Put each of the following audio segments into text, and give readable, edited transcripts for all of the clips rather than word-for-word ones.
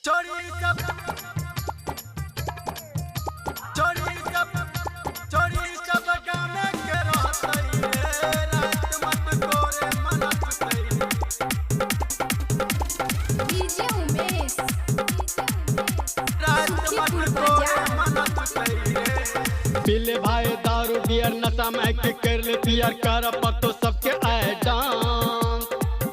चोरी सब गाने के रहतई रे रात मत कोरे मनतई डीजे उमेश रात मत कोरे मनतई रे पीले भाई दारू बियर नशा में के कर ले पियर कर पर तो सबके आए डांस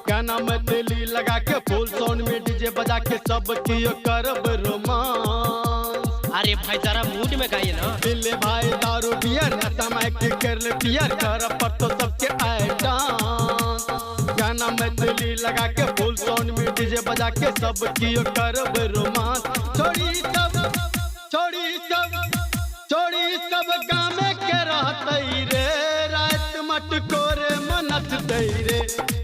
गाना में दिली लगा के फुल साउंड में डीजे बजा के सब कियो करब रोमांस। अरे भाई जरा मूड में गाइए ना। पीले भाई दारू बियर नशा में के कर ले पियर कर पर तो सबके आए डांस गाना में दिली लगा के फुल साउंड में डीजे बजा के सब कियो करब रोमांस। छोड़ी सब गामे के रहतई रे रात मत कोरे मनतई रे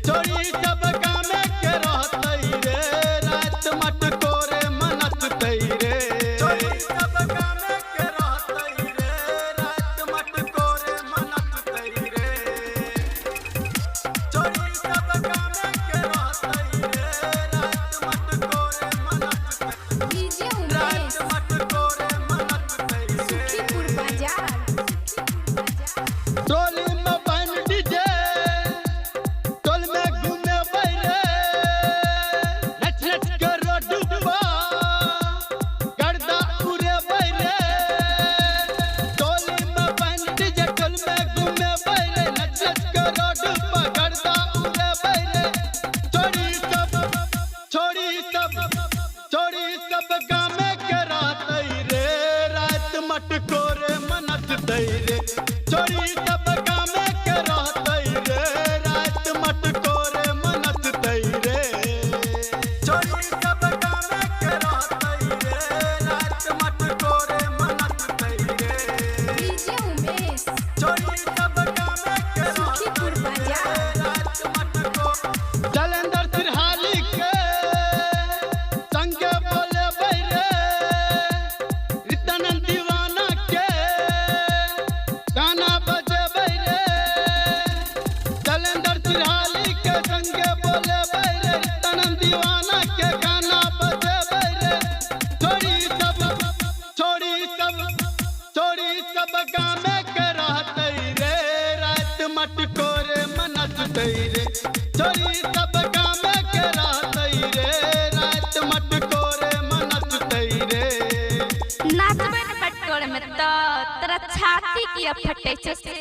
छोड़ी सब गामे के रहतई रे रात मत कोरे मनतई रे चोरी सब गाने के रहतई रे रात मत कोरे मनतई रे चोरी सब गाने के रहतई रे रात मत कोरे मनतई डीजे रात उमेश मत कोरे मनतई रे सुखीपुर बाजार टोली में बन डीजे टोल में घूमे बैरे नच नच के रोड पर गर्दा उड़े बैरे टोली में बन डीजे टोल में घूमे बैरे नच नच के रोड पर गर्दा उड़े बैरे छोड़ी सब गामे के रहतई रे रात मत कोरे मनतई रे छोड़ी सब गामे के रहतई रे रात मत कोरे मनतई रे चोरी सब गाने के रहतई रे रात मत कोरे मनतई रे डीजे उमेश चोरी सब गाने के सुखीपुर रहतई रे बाजार रात मत कोरे जलंधर तिरहाली के संगे बोले बैरे रितनन दीवाना के गाना बजे बैरे जलंधर तिरहाली के संगे बोले बैरे रितनन दीवाना के गाना बजे बैरे छोड़ी सब गामे के रहतई रे रात मत कोरे मनतई रे छोड़ी सब गामे के रहतई रे रात मत कोरे मनतई रे नाचबे न पटकोर में तो तेरा छाती की फटे से